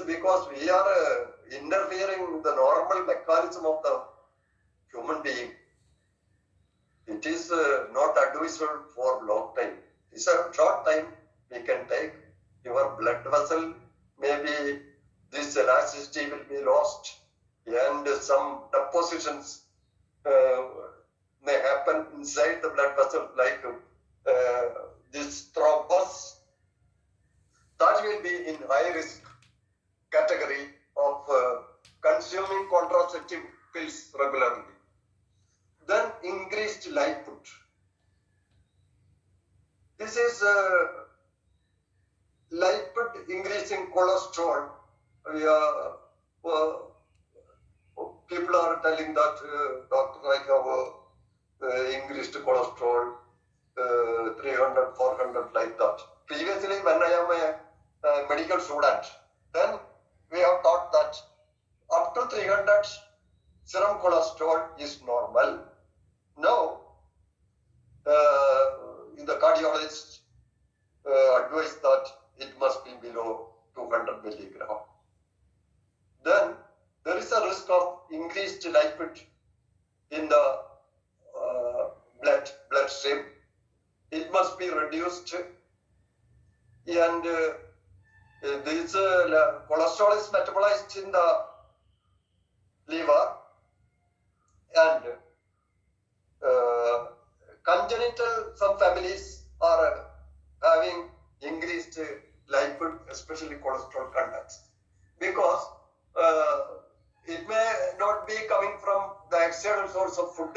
because we are interfering in the normal mechanism of the human being. It is not advisable for long time. It's a short time we can take. Your blood vessel, maybe this elasticity will be lost, and some depositions may happen inside the blood vessel, like this thrombus. That will be in high risk category of consuming contraceptive pills regularly. Then increased lipid. This is lipid increasing cholesterol. People are telling that, doctor, I have increased cholesterol, 300, 400, like that. Previously, when I am a medical student, then we have thought that up to 300 serum cholesterol is normal. Now, the cardiologist advised that it must be below 200 milligram. Then there is a risk of increased lipid in the bloodstream. It must be reduced, and this cholesterol is metabolized in the liver, and congenital, some families are having increased lipid, especially cholesterol contents, because it may not be coming from the external source of food.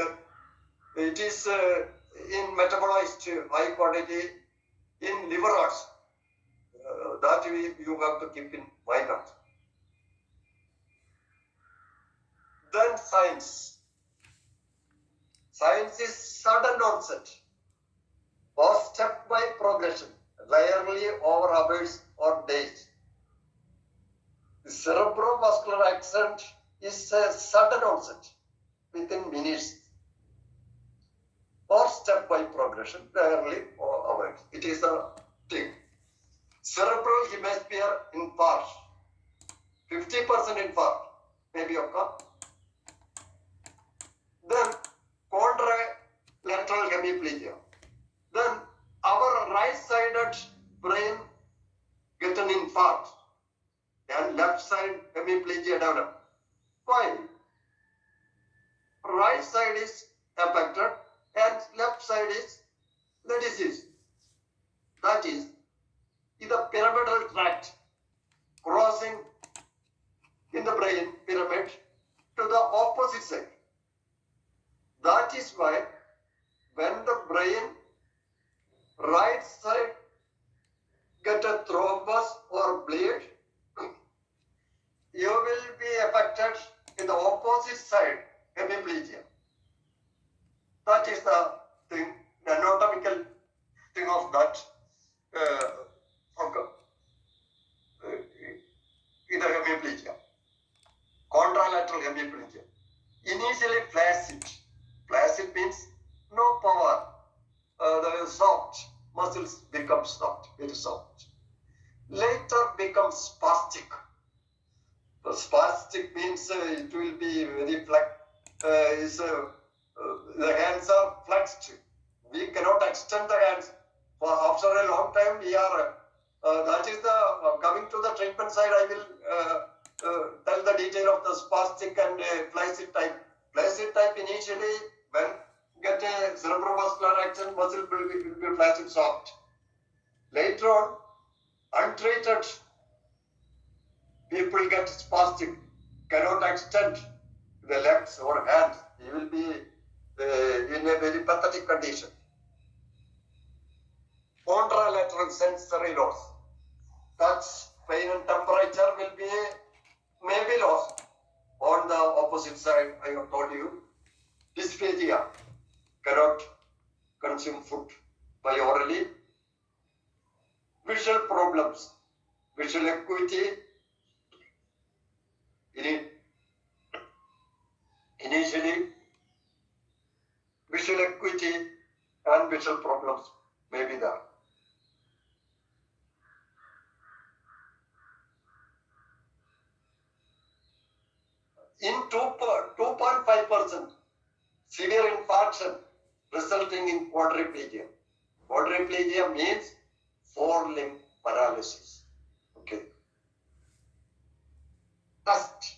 It is in metabolized high quantity in liver also. That you have to keep in mind also. Then signs. Signs is sudden onset or step by progression, rarely over hours or days. The cerebrovascular accident is a sudden onset within minutes or step by progression, rarely over hours. It is a thing. Cerebral hemisphere infarct, 50% infarct maybe occur. Then contralateral hemiplegia. Then our right-sided brain get an infarct and left side hemiplegia develop. Why? Right side is affected and left side is the disease. That is the pyramidal tract crossing in the brain pyramid to the opposite side. That is why when the brain right side get a thrombus or bleed, you will be affected in the opposite side, hemiplegia. That is the thing, the anatomical thing of that in the hemiplegia, contralateral hemiplegia. Initially flaccid. Flaccid means no power. The soft muscles become soft, very soft. Later becomes spastic. The spastic means it will be very the hands are flexed. We cannot extend the hands. For after a long time, we are. That is the coming to the treatment side. I will tell the detail of the spastic and flaccid type. Flaccid type initially, when get a cerebrovascular action, muscle will be flaccid soft. Later on, untreated people get spastic, cannot extend the legs or hands. He will be in a very pathetic condition. Contralateral sensory loss. Touch, pain and temperature will be maybe lost. On the opposite side, I have told you, dysphagia, cannot consume food by orally. Visual problems, visual acuity, initially visual acuity and visual problems may be there. in 2.5% severe infarction resulting in quadriplegia. Quadriplegia means 4-limb paralysis. Okay. First,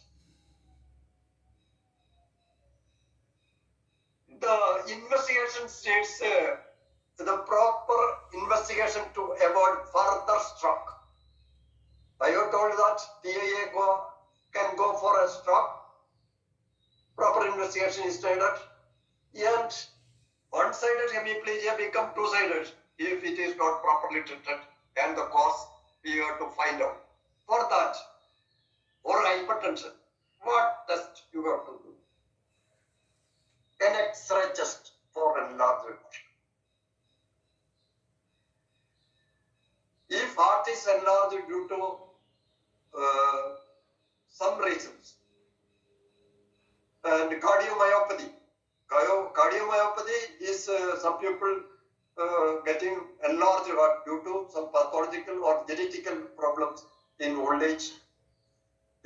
the investigation states the proper investigation to avoid further stroke. I have told that TIA can go for a stroke. Proper investigation is needed. And one-sided hemiplegia become two-sided if it is not properly treated, and the cause we have to find out. For that, for hypertension, what test you have to do? An X-ray test for enlarged. If heart is enlarged due to some reasons, and cardiomyopathy. Cardiomyopathy is some people getting enlarged heart due to some pathological or genetical problems in old age.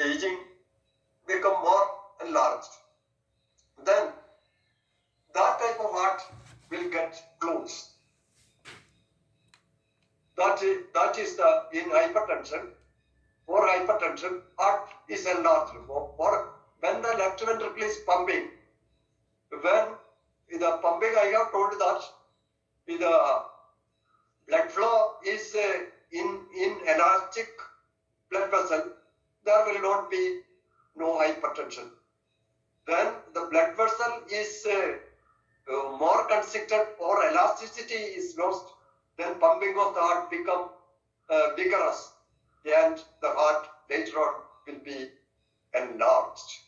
Aging become more enlarged. Then that type of heart will get closed. That is the in hypertension. For hypertension, heart is enlarged. For when the left ventricle is pumping, when the pumping, I have told that the blood flow is in elastic blood vessel, there will not be no hypertension. When the blood vessel is more constricted or elasticity is lost, then pumping of the heart become vigorous, and the heart later on will be enlarged.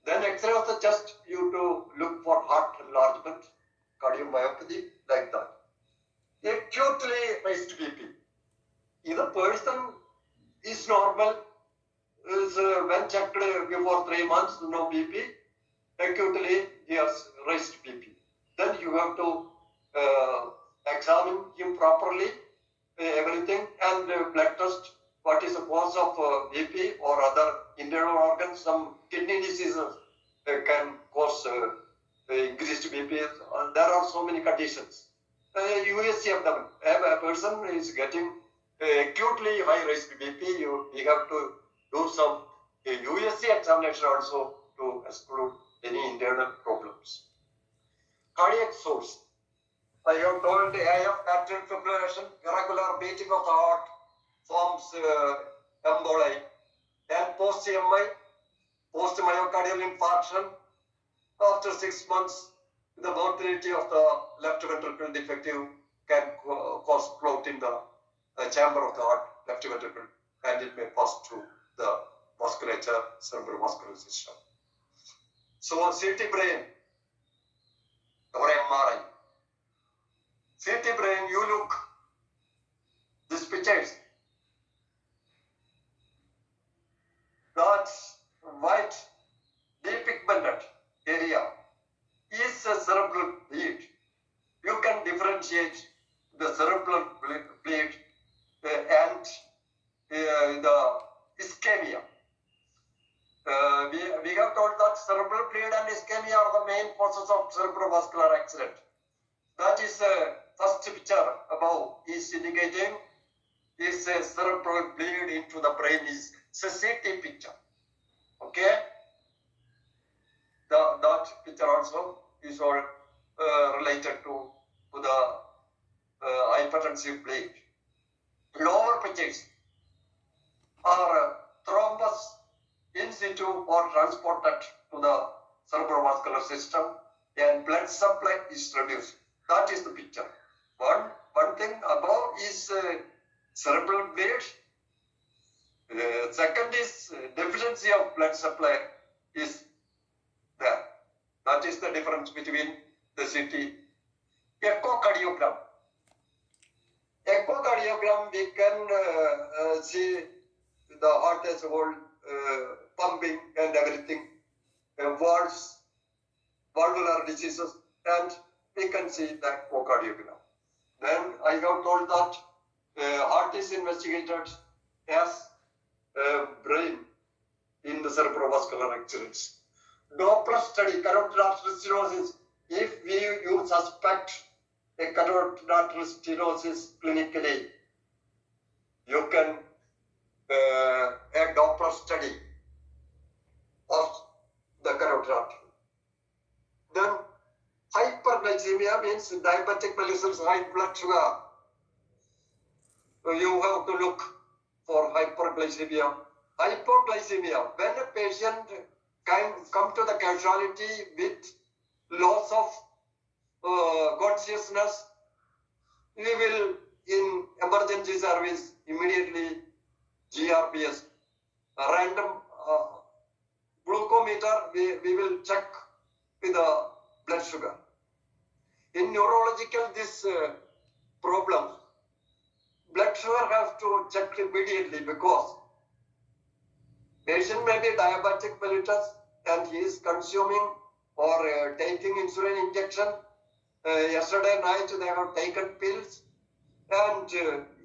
Then X-ray of the chest, you to look for heart enlargement, cardiomyopathy, like that. Acutely raised BP. If the person is normal, is when checked before 3 months, no BP, acutely he has raised BP. Then you have to examine him properly, everything, and blood test. What is the cause of BP or other internal organs? Some kidney diseases can cause increased BP. There are so many conditions. USC abdomen. If a person is getting acutely high risk BP, you have to do some USC examination also to exclude any internal problems. Cardiac source. I have told AF atrial fibrillation, irregular beating of the heart forms emboli, and post-MI, post-myocardial infarction. After 6 months, the mortality of the left ventricle defective can cause clot in the chamber of the heart, left ventricle, and it may pass through the vasculature, cerebrovascular system. So CT brain or MRI. CT brain, you look these pictures. That white depigmented area is a cerebral bleed. You can differentiate the cerebral bleed and the ischemia. We have told that cerebral bleed and ischemia are the main causes of cerebrovascular accident. That is first picture above is indicating is a cerebral bleed into the brain is a CT picture. Okay? That picture also is all related to the hypertensive bleed. Lower pictures are thrombus in situ or transported to the cerebrovascular system, and blood supply is reduced. That is the picture. One thing above is cerebral bleed. Second is deficiency of blood supply is there. That is the difference between the CT. Echocardiogram. Echocardiogram, we can see the heart as a whole pumping and everything, valves, valvular diseases, and we can see the echocardiogram. Then I have told that heart is investigated as brain in the cerebrovascular accidents. Doppler study, carotid artery stenosis. If you suspect a carotid artery stenosis clinically, you can a Doppler study of the carotid artery. Then hyperglycemia means diabetic mellitus, high blood sugar. You have to look for hyperglycemia. Hypoglycemia, when a patient can come to the casualty with loss of consciousness, we will in emergency service immediately GRBS, a random glucometer, we will check with the blood sugar. In neurological this problem, blood sugar have to check immediately because patient may be diabetic mellitus and he is consuming or taking insulin injection. Yesterday night they have taken pills and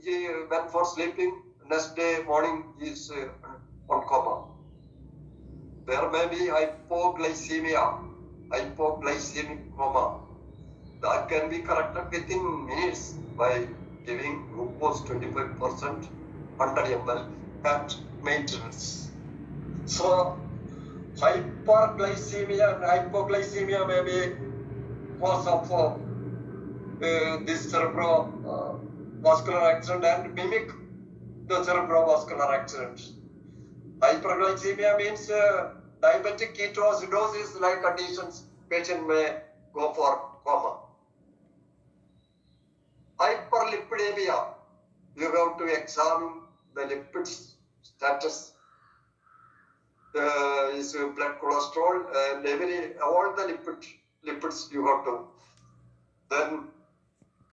he went for sleeping. Next day morning he is on coma. There may be hypoglycemic coma. That can be corrected within minutes by giving glucose 25%, 100 ml at maintenance. So hyperglycemia and hypoglycemia may be cause of this cerebrovascular accident and mimic the cerebrovascular accident. Hyperglycemia means diabetic ketoacidosis like conditions, patient may go for coma. Hyperlipidemia, you have to examine the lipid status. Is blood cholesterol and all the lipids you have to. Then